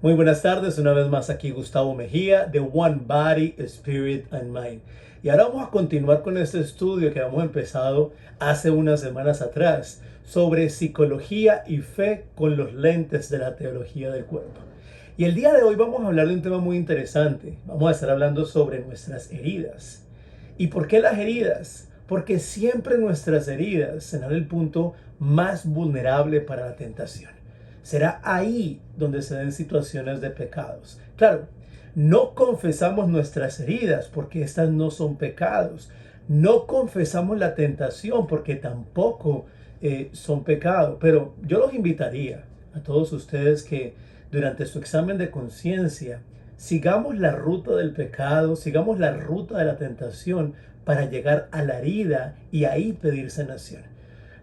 Muy buenas tardes, una vez más aquí Gustavo Mejía de One Body, Spirit and Mind. Y ahora vamos a continuar con este estudio que hemos empezado hace unas semanas atrás sobre psicología y fe con los lentes de la teología del cuerpo. Y el día de hoy vamos a hablar de un tema muy interesante. Vamos a estar hablando sobre nuestras heridas. ¿Y por qué las heridas? Porque siempre nuestras heridas serán el punto más vulnerable para la tentación. Será ahí donde se den situaciones de pecados. Claro, no confesamos nuestras heridas porque estas no son pecados. No confesamos la tentación porque tampoco son pecados. Pero yo los invitaría a todos ustedes que durante su examen de conciencia sigamos la ruta del pecado, sigamos la ruta de la tentación para llegar a la herida y ahí pedir sanación.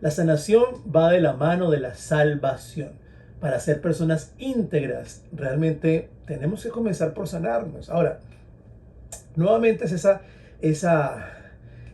La sanación va de la mano de la salvación. Para ser personas íntegras, realmente tenemos que comenzar por sanarnos. Ahora, nuevamente es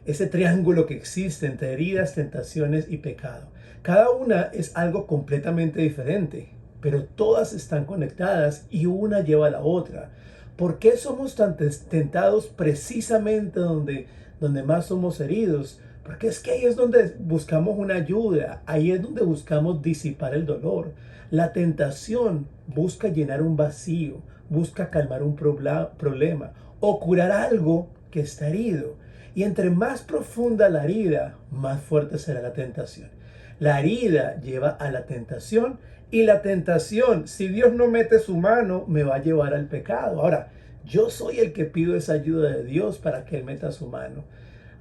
ese triángulo que existe entre heridas, tentaciones y pecado. Cada una es algo completamente diferente, pero todas están conectadas y una lleva a la otra. ¿Por qué somos tan tentados precisamente donde más somos heridos? Porque es que ahí es donde buscamos una ayuda, ahí es donde buscamos disipar el dolor. La tentación busca llenar un vacío, busca calmar un problema o curar algo que está herido. Y entre más profunda la herida, más fuerte será la tentación. La herida lleva a la tentación y la tentación, si Dios no mete su mano, me va a llevar al pecado. Ahora, yo soy el que pido esa ayuda de Dios para que Él meta su mano.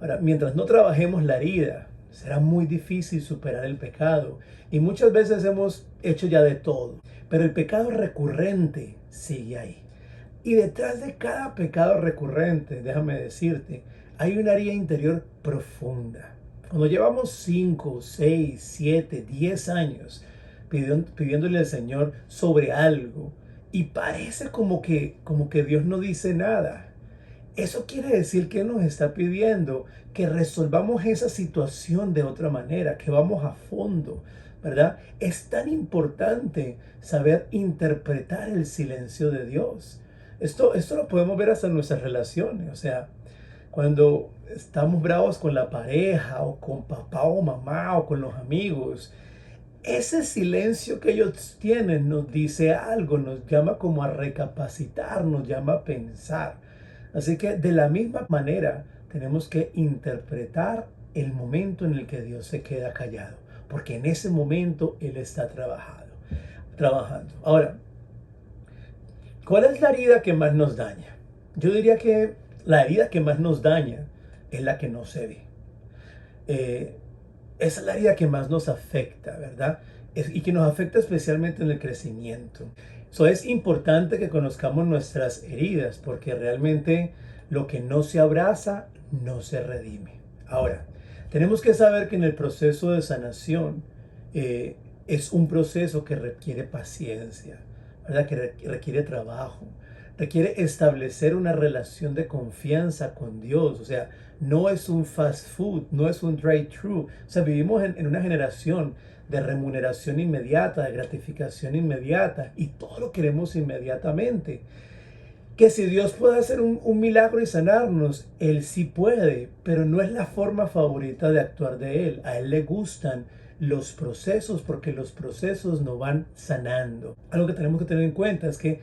Ahora, mientras no trabajemos la herida, será muy difícil superar el pecado. Y muchas veces hemos hecho ya de todo. Pero el pecado recurrente sigue ahí. Y detrás de cada pecado recurrente, déjame decirte, hay una herida interior profunda. Cuando llevamos 5, 6, 7, 10 años pidiéndole al Señor sobre algo y parece como que Dios no dice nada. Eso quiere decir que nos está pidiendo que resolvamos esa situación de otra manera, que vamos a fondo, ¿verdad? Es tan importante saber interpretar el silencio de Dios. Esto lo podemos ver hasta en nuestras relaciones, o sea, cuando estamos bravos con la pareja o con papá o mamá o con los amigos, ese silencio que ellos tienen nos dice algo, nos llama como a recapacitar, nos llama a pensar. Así que de la misma manera tenemos que interpretar el momento en el que Dios se queda callado, porque en ese momento Él está trabajando. Ahora, ¿cuál es la herida que más nos daña? Yo diría que la herida que más nos daña es la que no se ve. Eh, Esa es la herida que más nos afecta, ¿verdad? Y que nos afecta especialmente en el crecimiento. Es importante que conozcamos nuestras heridas porque realmente lo que no se abraza no se redime. Ahora, tenemos que saber que en el proceso de sanación eh, es un proceso que requiere paciencia, ¿verdad? Que requiere trabajo, requiere establecer una relación de confianza con Dios. O sea, no es un fast food, no es un drive-thru. O sea, vivimos en una generación de remuneración inmediata, de gratificación inmediata, y todo lo queremos inmediatamente. Que si Dios puede hacer un milagro y sanarnos, Él sí puede, pero no es la forma favorita de actuar de Él. A Él le gustan los procesos porque los procesos nos van sanando. Algo que tenemos que tener en cuenta es que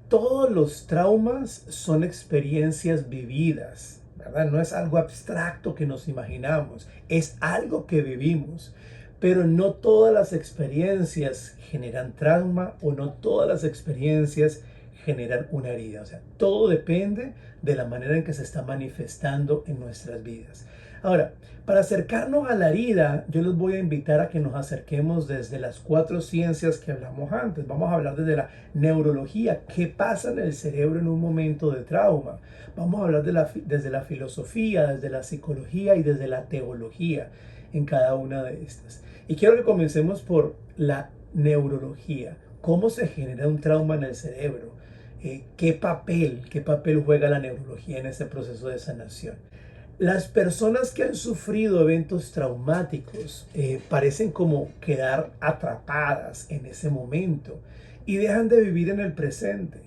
todos los traumas son experiencias vividas, ¿verdad? No es algo abstracto que nos imaginamos, es algo que vivimos. Pero no todas las experiencias generan trauma o no todas las experiencias generan una herida. O sea, todo depende de la manera en que se está manifestando en nuestras vidas. Ahora, para acercarnos a la herida, yo les voy a invitar a que nos acerquemos desde las 4 ciencias que hablamos antes. Vamos a hablar desde la neurología, qué pasa en el cerebro en un momento de trauma. Vamos a hablar desde la filosofía, desde la psicología y desde la teología en cada una de estas. Y quiero que comencemos por la neurología. ¿Cómo se genera un trauma en el cerebro? ¿Qué papel juega la neurología en ese proceso de sanación? Las personas que han sufrido eventos traumáticos parecen como quedar atrapadas en ese momento y dejan de vivir en el presente.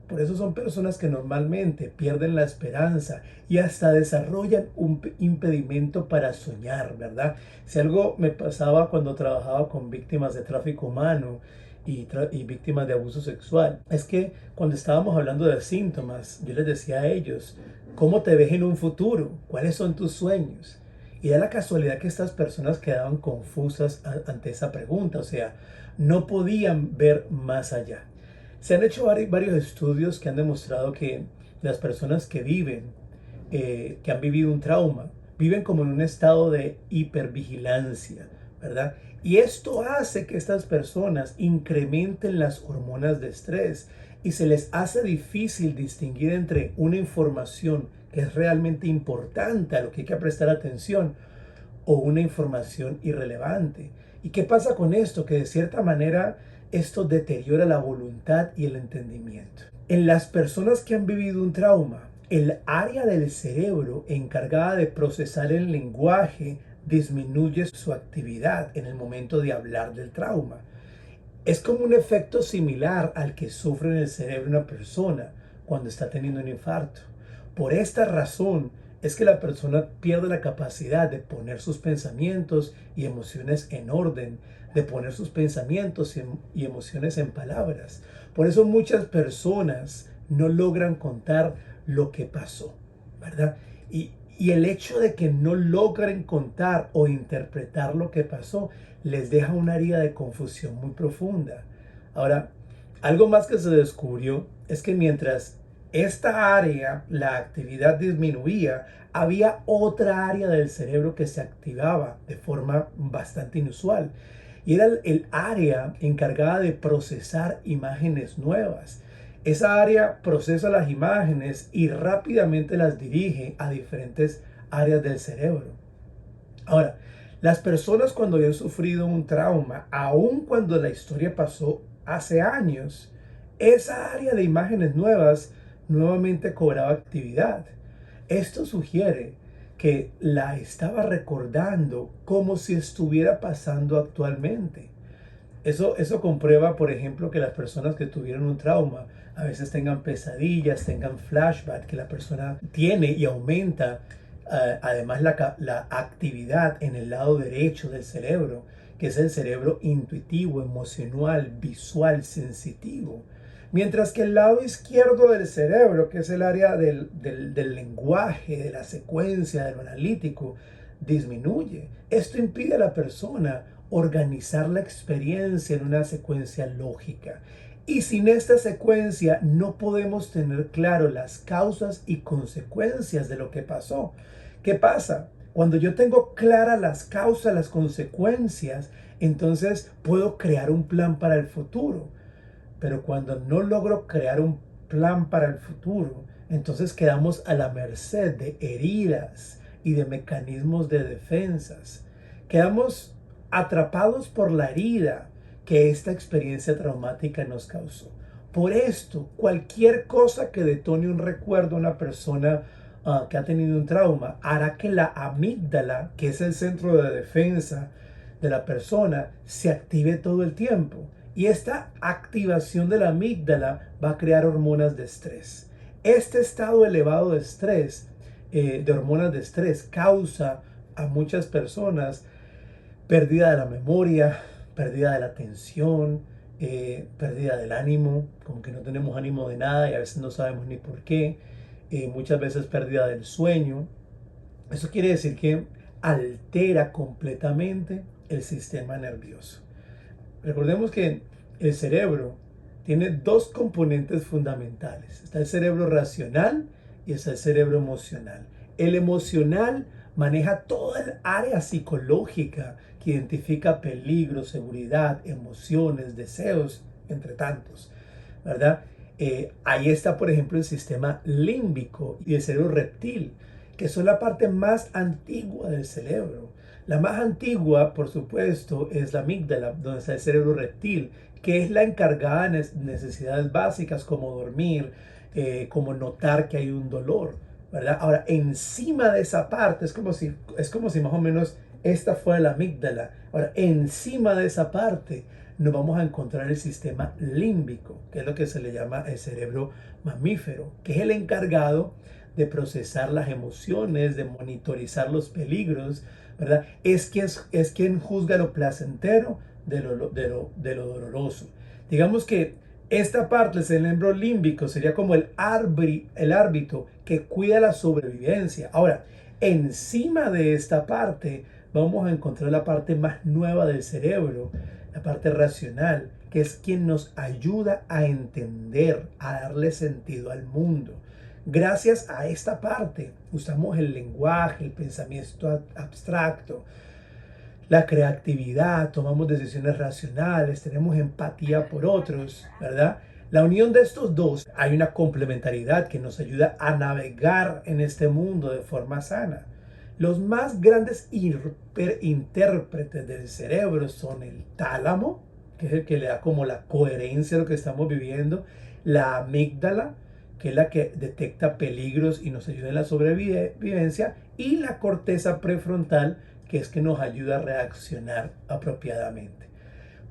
Por eso son personas que normalmente pierden la esperanza y hasta desarrollan un impedimento para soñar, ¿verdad? Si algo me pasaba cuando trabajaba con víctimas de tráfico humano y víctimas de abuso sexual, es que cuando estábamos hablando de síntomas, yo les decía a ellos, ¿cómo te ves en un futuro? ¿Cuáles son tus sueños? Y da la casualidad que estas personas quedaban confusas ante esa pregunta, o sea, no podían ver más allá. Se han hecho varios estudios que han demostrado que las personas que que han vivido un trauma, viven como en un estado de hipervigilancia, ¿verdad? Y esto hace que estas personas incrementen las hormonas de estrés y se les hace difícil distinguir entre una información que es realmente importante, a lo que hay que prestar atención, o una información irrelevante. ¿Y qué pasa con esto? Que de cierta manera esto deteriora la voluntad y el entendimiento. En las personas que han vivido un trauma, el área del cerebro encargada de procesar el lenguaje disminuye su actividad en el momento de hablar del trauma. Es como un efecto similar al que sufre en el cerebro una persona cuando está teniendo un infarto. Por esta razón es que la persona pierde la capacidad de poner sus pensamientos y emociones en orden, de poner sus pensamientos y emociones en palabras. Por eso muchas personas no logran contar lo que pasó, ¿verdad? Y el hecho de que no logren contar o interpretar lo que pasó les deja una herida de confusión muy profunda. Ahora, algo más que se descubrió es que mientras esta área, la actividad disminuía, había otra área del cerebro que se activaba de forma bastante inusual. Y era el área encargada de procesar imágenes nuevas. Esa área procesa las imágenes y rápidamente las dirige a diferentes áreas del cerebro. Ahora, las personas cuando habían sufrido un trauma, aun cuando la historia pasó hace años, esa área de imágenes nuevas nuevamente cobraba actividad. Esto sugiere que la estaba recordando como si estuviera pasando actualmente. Eso comprueba, por ejemplo, que las personas que tuvieron un trauma a veces tengan pesadillas, tengan flashback, que la persona tiene y aumenta además la actividad en el lado derecho del cerebro, que es el cerebro intuitivo, emocional, visual, sensitivo. Mientras que el lado izquierdo del cerebro, que es el área del lenguaje, de la secuencia, de lo analítico, disminuye. Esto impide a la persona organizar la experiencia en una secuencia lógica. Y sin esta secuencia no podemos tener claro las causas y consecuencias de lo que pasó. ¿Qué pasa? Cuando yo tengo claras las causas, las consecuencias, entonces puedo crear un plan para el futuro. Pero cuando no logro crear un plan para el futuro, entonces quedamos a la merced de heridas y de mecanismos de defensas. Quedamos atrapados por la herida que esta experiencia traumática nos causó. Por esto, cualquier cosa que detone un recuerdo a una persona que ha tenido un trauma hará que la amígdala, que es el centro de defensa de la persona, se active todo el tiempo. Y esta activación de la amígdala va a crear hormonas de estrés. Este estado elevado de estrés, de hormonas de estrés, causa a muchas personas pérdida de la memoria, pérdida de la atención, pérdida del ánimo, como que no tenemos ánimo de nada y a veces no sabemos ni por qué. Muchas veces pérdida del sueño. Eso quiere decir que altera completamente el sistema nervioso. Recordemos que el cerebro tiene dos componentes fundamentales. Está el cerebro racional y está el cerebro emocional. El emocional maneja toda el área psicológica que identifica peligro, seguridad, emociones, deseos, entre tantos, ¿verdad? Ahí está, por ejemplo, el sistema límbico y el cerebro reptil, que son la parte más antigua del cerebro. La más antigua, por supuesto, es la amígdala, donde está el cerebro reptil, que es la encargada de necesidades básicas como dormir, como notar que hay un dolor, ¿verdad? Ahora, encima de esa parte, es como si más o menos esta fuera la amígdala. Ahora, encima de esa parte nos vamos a encontrar el sistema límbico, que es lo que se le llama el cerebro mamífero, que es el encargado de procesar las emociones, de monitorizar los peligros, ¿verdad? Es quien juzga lo placentero de lo doloroso. Digamos que esta parte, el cerebro límbico, sería como el árbitro que cuida la sobrevivencia. Ahora, encima de esta parte, vamos a encontrar la parte más nueva del cerebro, la parte racional, que es quien nos ayuda a entender, a darle sentido al mundo. Gracias a esta parte, usamos el lenguaje, el pensamiento abstracto, la creatividad, tomamos decisiones racionales, tenemos empatía por otros, ¿verdad? La unión de estos dos, hay una complementariedad que nos ayuda a navegar en este mundo de forma sana. Los más grandes intérpretes del cerebro son el tálamo, que es el que le da como la coherencia a lo que estamos viviendo, la amígdala, que es la que detecta peligros y nos ayuda en la sobrevivencia, y la corteza prefrontal, que es que nos ayuda a reaccionar apropiadamente.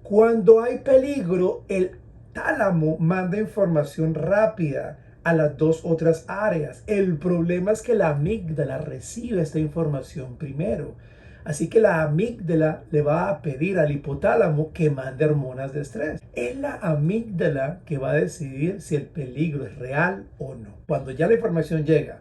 Cuando hay peligro, el tálamo manda información rápida a las dos otras áreas. El problema es que la amígdala recibe esta información primero. Así que la amígdala le va a pedir al hipotálamo que mande hormonas de estrés. Es la amígdala que va a decidir si el peligro es real o no. Cuando ya la información llega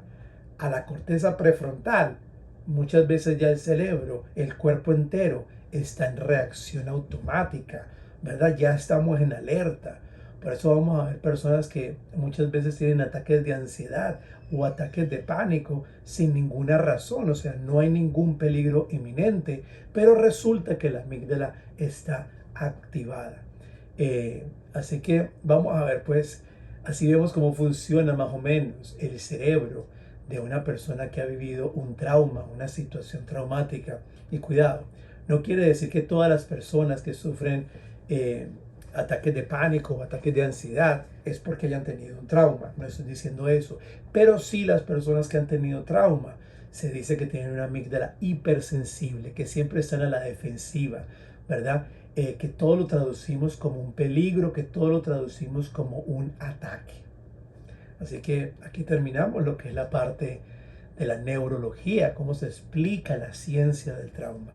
a la corteza prefrontal, muchas veces ya el cerebro, el cuerpo entero, está en reacción automática, ¿verdad? Ya estamos en alerta. Por eso vamos a ver personas que muchas veces tienen ataques de ansiedad o ataques de pánico sin ninguna razón, o sea, no hay ningún peligro inminente, pero resulta que la amígdala está activada. Así que vamos a ver, pues, así vemos cómo funciona más o menos el cerebro de una persona que ha vivido un trauma, una situación traumática. Y cuidado, no quiere decir que todas las personas que sufren ataques de pánico o ataques de ansiedad es porque hayan tenido un trauma. No estoy diciendo eso. Pero sí las personas que han tenido trauma, se dice que tienen una amígdala hipersensible, que siempre están a la defensiva, ¿verdad? Que todo lo traducimos como un peligro, que todo lo traducimos como un ataque. Así que aquí terminamos lo que es la parte de la neurología, cómo se explica la ciencia del trauma.